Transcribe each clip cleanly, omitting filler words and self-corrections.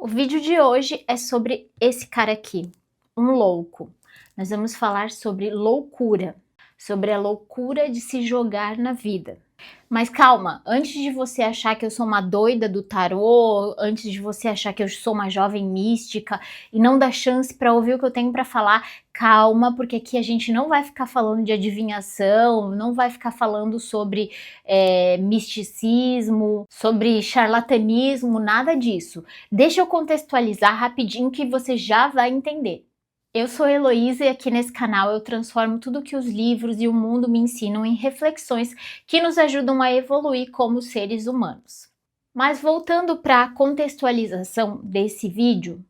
O vídeo de hoje é sobre esse cara aqui, um louco. Nós vamos falar sobre loucura, sobre a loucura de se jogar na vida. Mas calma, antes de você achar que eu sou uma doida do tarô, antes de você achar que eu sou uma jovem mística e não dar chance para ouvir o que eu tenho para falar, calma, porque aqui a gente não vai ficar falando de adivinhação, não vai ficar falando sobre misticismo, sobre charlatanismo, nada disso. Deixa eu contextualizar rapidinho que você já vai entender. Eu sou Heloísa e aqui nesse canal eu transformo tudo que os livros e o mundo me ensinam em reflexões que nos ajudam a evoluir como seres humanos. Mas voltando para a contextualização desse vídeo,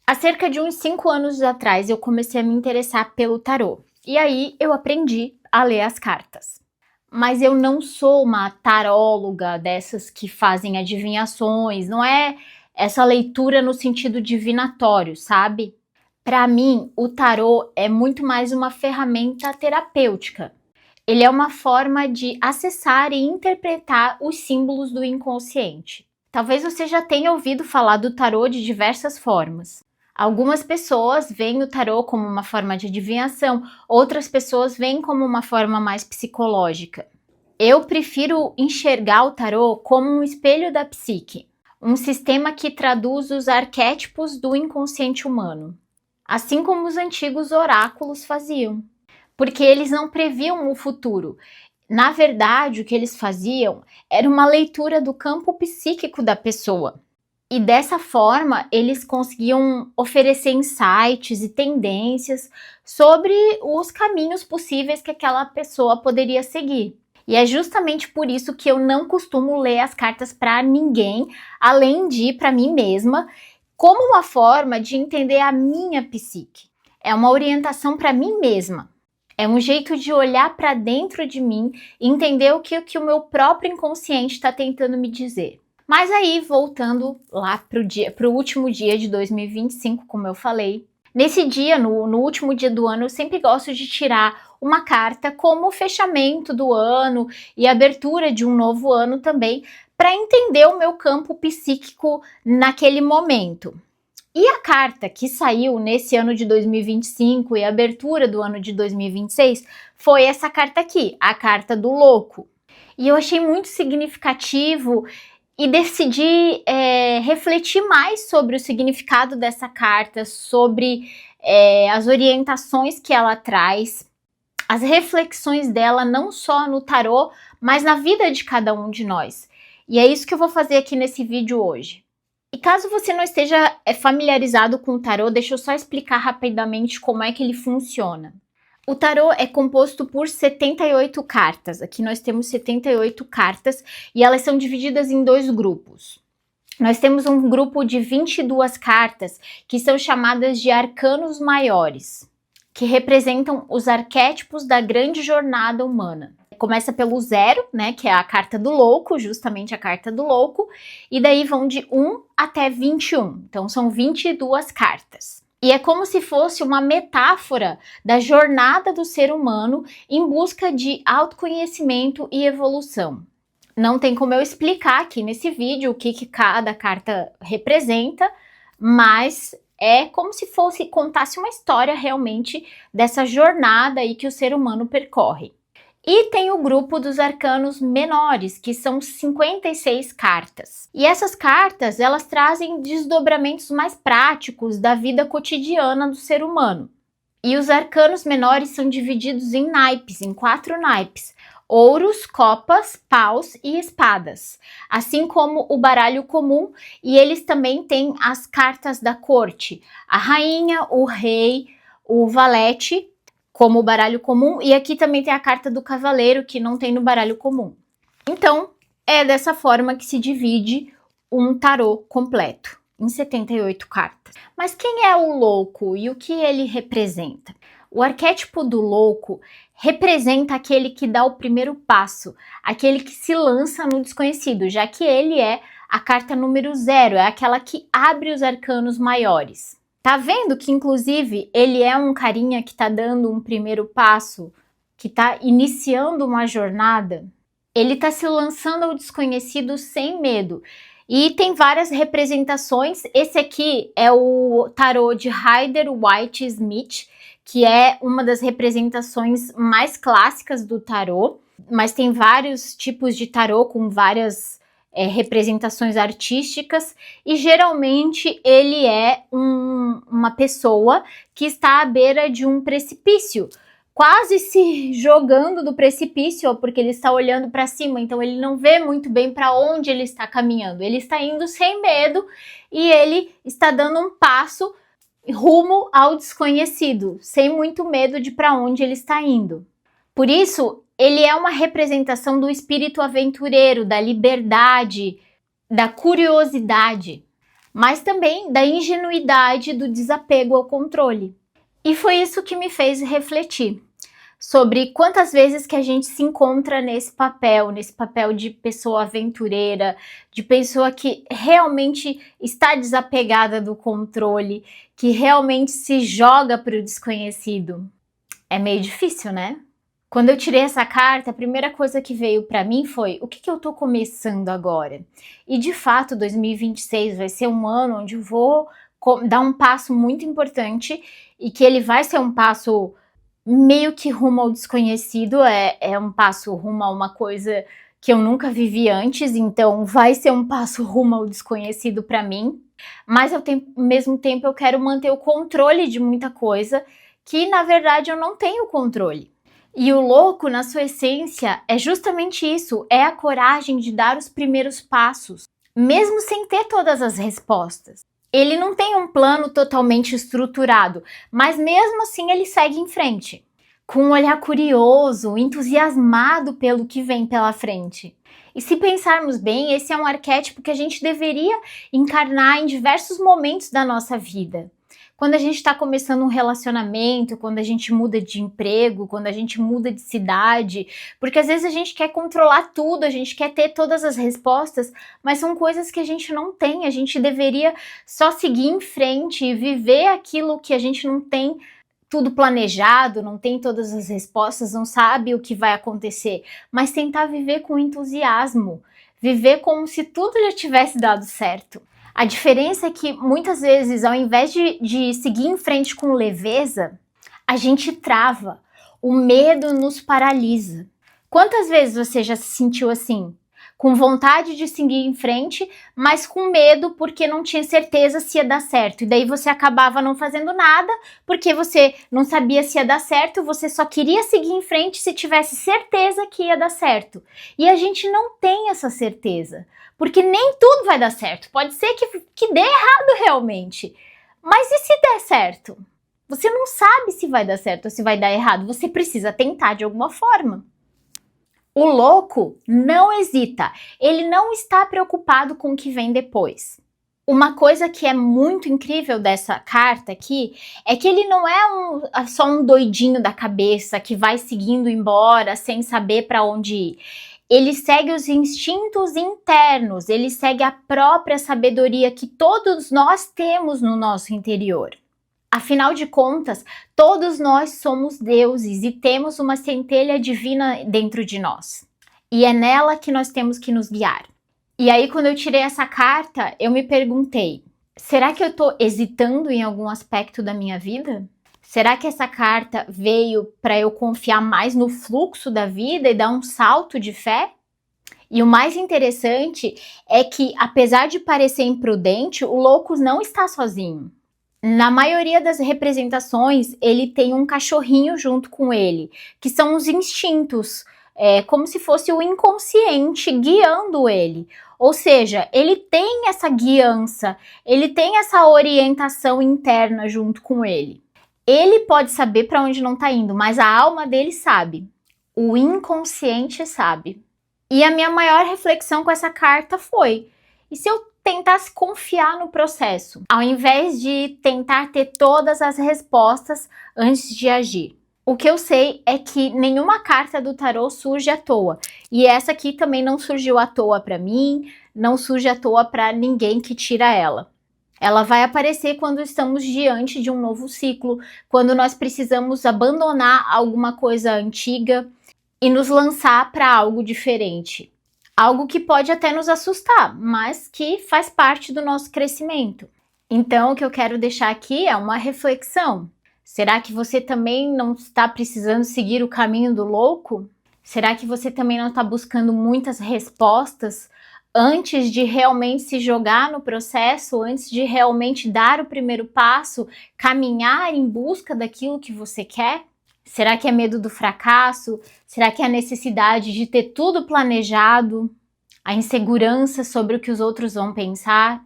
há cerca de uns 5 anos atrás eu comecei a me interessar pelo tarô. E aí eu aprendi a ler as cartas. Mas eu não sou uma taróloga dessas que fazem adivinhações, não é essa leitura no sentido divinatório, sabe? Para mim, o tarô é muito mais uma ferramenta terapêutica. Ele é uma forma de acessar e interpretar os símbolos do inconsciente. Talvez você já tenha ouvido falar do tarô de diversas formas. Algumas pessoas veem o tarô como uma forma de adivinhação, outras pessoas veem como uma forma mais psicológica. Eu prefiro enxergar o tarô como um espelho da psique, um sistema que traduz os arquétipos do inconsciente humano. Assim como os antigos oráculos faziam, porque eles não previam o futuro. Na verdade, o que eles faziam era uma leitura do campo psíquico da pessoa. E dessa forma, eles conseguiam oferecer insights e tendências sobre os caminhos possíveis que aquela pessoa poderia seguir. E é justamente por isso que eu não costumo ler as cartas para ninguém, além de para mim mesma, como uma forma de entender a minha psique. É uma orientação para mim mesma. É um jeito de olhar para dentro de mim e entender o que o meu próprio inconsciente está tentando me dizer. Mas aí, voltando lá para o último dia de 2025, como eu falei, nesse dia, no último dia do ano, eu sempre gosto de tirar uma carta como fechamento do ano e abertura de um novo ano também, para entender o meu campo psíquico naquele momento. E a carta que saiu nesse ano de 2025 e a abertura do ano de 2026 foi essa carta aqui, a carta do louco. E eu achei muito significativo e decidi refletir mais sobre o significado dessa carta, sobre as orientações que ela traz, as reflexões dela não só no tarô, mas na vida de cada um de nós. E é isso que eu vou fazer aqui nesse vídeo hoje. E caso você não esteja familiarizado com o tarô, deixa eu só explicar rapidamente como é que ele funciona. O tarô é composto por 78 cartas. Aqui nós temos 78 cartas e elas são divididas em dois grupos. Nós temos um grupo de 22 cartas que são chamadas de arcanos maiores, que representam os arquétipos da grande jornada humana. Começa pelo 0, né, que é a carta do louco, justamente a carta do louco, e daí vão de 1 até 21, então são 22 cartas. E é como se fosse uma metáfora da jornada do ser humano em busca de autoconhecimento e evolução. Não tem como eu explicar aqui nesse vídeo o que cada carta representa, mas é como se contasse uma história realmente dessa jornada aí que o ser humano percorre. E tem o grupo dos arcanos menores, que são 56 cartas. E essas cartas, elas trazem desdobramentos mais práticos da vida cotidiana do ser humano. E os arcanos menores são divididos em naipes, em 4 naipes: ouros, copas, paus e espadas, assim como o baralho comum, e eles também têm as cartas da corte, a rainha, o rei, o valete, como o baralho comum, e aqui também tem a carta do cavaleiro, que não tem no baralho comum. Então, é dessa forma que se divide um tarô completo, em 78 cartas. Mas quem é o louco e o que ele representa? O arquétipo do louco representa aquele que dá o primeiro passo, aquele que se lança no desconhecido, já que ele é a carta número 0, é aquela que abre os arcanos maiores. Tá vendo que, inclusive, ele é um carinha que tá dando um primeiro passo, que tá iniciando uma jornada? Ele tá se lançando ao desconhecido sem medo. E tem várias representações. Esse aqui é o tarô de Rider-Waite-Smith, que é uma das representações mais clássicas do tarô, mas tem vários tipos de tarô com várias representações artísticas, e geralmente ele é uma pessoa que está à beira de um precipício, quase se jogando do precipício, porque ele está olhando para cima, então ele não vê muito bem para onde ele está caminhando. Ele está indo sem medo e ele está dando um passo rumo ao desconhecido, sem muito medo de para onde ele está indo. Por isso, ele é uma representação do espírito aventureiro, da liberdade, da curiosidade, mas também da ingenuidade, do desapego ao controle. E foi isso que me fez refletir sobre quantas vezes que a gente se encontra nesse papel de pessoa aventureira, de pessoa que realmente está desapegada do controle, que realmente se joga para o desconhecido. É meio difícil, né? Quando eu tirei essa carta, a primeira coisa que veio para mim foi: o que eu tô começando agora? E de fato, 2026 vai ser um ano onde eu vou dar um passo muito importante, e que ele vai ser um passo meio que rumo ao desconhecido, é um passo rumo a uma coisa que eu nunca vivi antes, então vai ser um passo rumo ao desconhecido para mim, mas ao mesmo tempo eu quero manter o controle de muita coisa que na verdade eu não tenho controle. E o louco, na sua essência, é justamente isso, é a coragem de dar os primeiros passos, mesmo sem ter todas as respostas. Ele não tem um plano totalmente estruturado, mas mesmo assim ele segue em frente, com um olhar curioso, entusiasmado pelo que vem pela frente. E se pensarmos bem, esse é um arquétipo que a gente deveria encarnar em diversos momentos da nossa vida. Quando a gente está começando um relacionamento, quando a gente muda de emprego, quando a gente muda de cidade, porque às vezes a gente quer controlar tudo, a gente quer ter todas as respostas, mas são coisas que a gente não tem, a gente deveria só seguir em frente e viver aquilo que a gente não tem tudo planejado, não tem todas as respostas, não sabe o que vai acontecer, mas tentar viver com entusiasmo, viver como se tudo já tivesse dado certo. A diferença é que muitas vezes, ao invés de seguir em frente com leveza, a gente trava. O medo nos paralisa. Quantas vezes você já se sentiu assim? Com vontade de seguir em frente, mas com medo porque não tinha certeza se ia dar certo. E daí você acabava não fazendo nada, porque você não sabia se ia dar certo, você só queria seguir em frente se tivesse certeza que ia dar certo. E a gente não tem essa certeza, porque nem tudo vai dar certo. Pode ser que dê errado realmente. Mas e se der certo? Você não sabe se vai dar certo ou se vai dar errado. Você precisa tentar de alguma forma. O louco não hesita, ele não está preocupado com o que vem depois. Uma coisa que é muito incrível dessa carta aqui é que ele não é só um doidinho da cabeça que vai seguindo embora sem saber para onde ir. Ele segue os instintos internos, ele segue a própria sabedoria que todos nós temos no nosso interior. Afinal de contas, todos nós somos deuses e temos uma centelha divina dentro de nós. E é nela que nós temos que nos guiar. E aí, quando eu tirei essa carta, eu me perguntei: será que eu estou hesitando em algum aspecto da minha vida? Será que essa carta veio para eu confiar mais no fluxo da vida e dar um salto de fé? E o mais interessante é que, apesar de parecer imprudente, o louco não está sozinho. Na maioria das representações, ele tem um cachorrinho junto com ele, que são os instintos, como se fosse o inconsciente guiando ele. Ou seja, ele tem essa guiança, ele tem essa orientação interna junto com ele. Ele pode saber para onde não está indo, mas a alma dele sabe. O inconsciente sabe. E a minha maior reflexão com essa carta foi: e se eu tentasse confiar no processo, ao invés de tentar ter todas as respostas antes de agir? O que eu sei é que nenhuma carta do tarô surge à toa, e essa aqui também não surgiu à toa para mim, não surge à toa para ninguém que tira ela. Ela vai aparecer quando estamos diante de um novo ciclo, quando nós precisamos abandonar alguma coisa antiga e nos lançar para algo diferente. Algo que pode até nos assustar, mas que faz parte do nosso crescimento. Então, o que eu quero deixar aqui é uma reflexão. Será que você também não está precisando seguir o caminho do louco? Será que você também não está buscando muitas respostas antes de realmente se jogar no processo, antes de realmente dar o primeiro passo, caminhar em busca daquilo que você quer? Será que é medo do fracasso? Será que é a necessidade de ter tudo planejado? A insegurança sobre o que os outros vão pensar?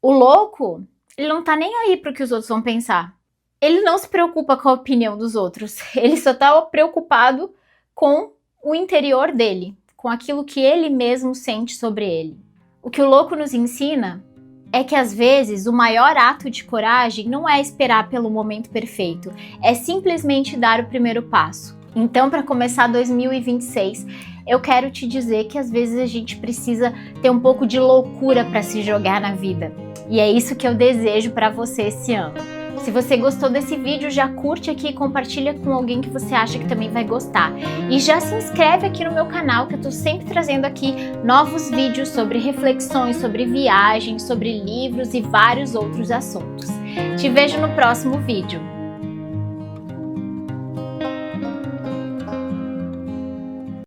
O louco, ele não tá nem aí para o que os outros vão pensar. Ele não se preocupa com a opinião dos outros. Ele só tá preocupado com o interior dele, com aquilo que ele mesmo sente sobre ele. O que o louco nos ensina é que às vezes o maior ato de coragem não é esperar pelo momento perfeito, é simplesmente dar o primeiro passo. Então, para começar 2026, eu quero te dizer que às vezes a gente precisa ter um pouco de loucura para se jogar na vida. E é isso que eu desejo para você esse ano. Se você gostou desse vídeo, já curte aqui e compartilha com alguém que você acha que também vai gostar. E já se inscreve aqui no meu canal, que eu tô sempre trazendo aqui novos vídeos sobre reflexões, sobre viagens, sobre livros e vários outros assuntos. Te vejo no próximo vídeo.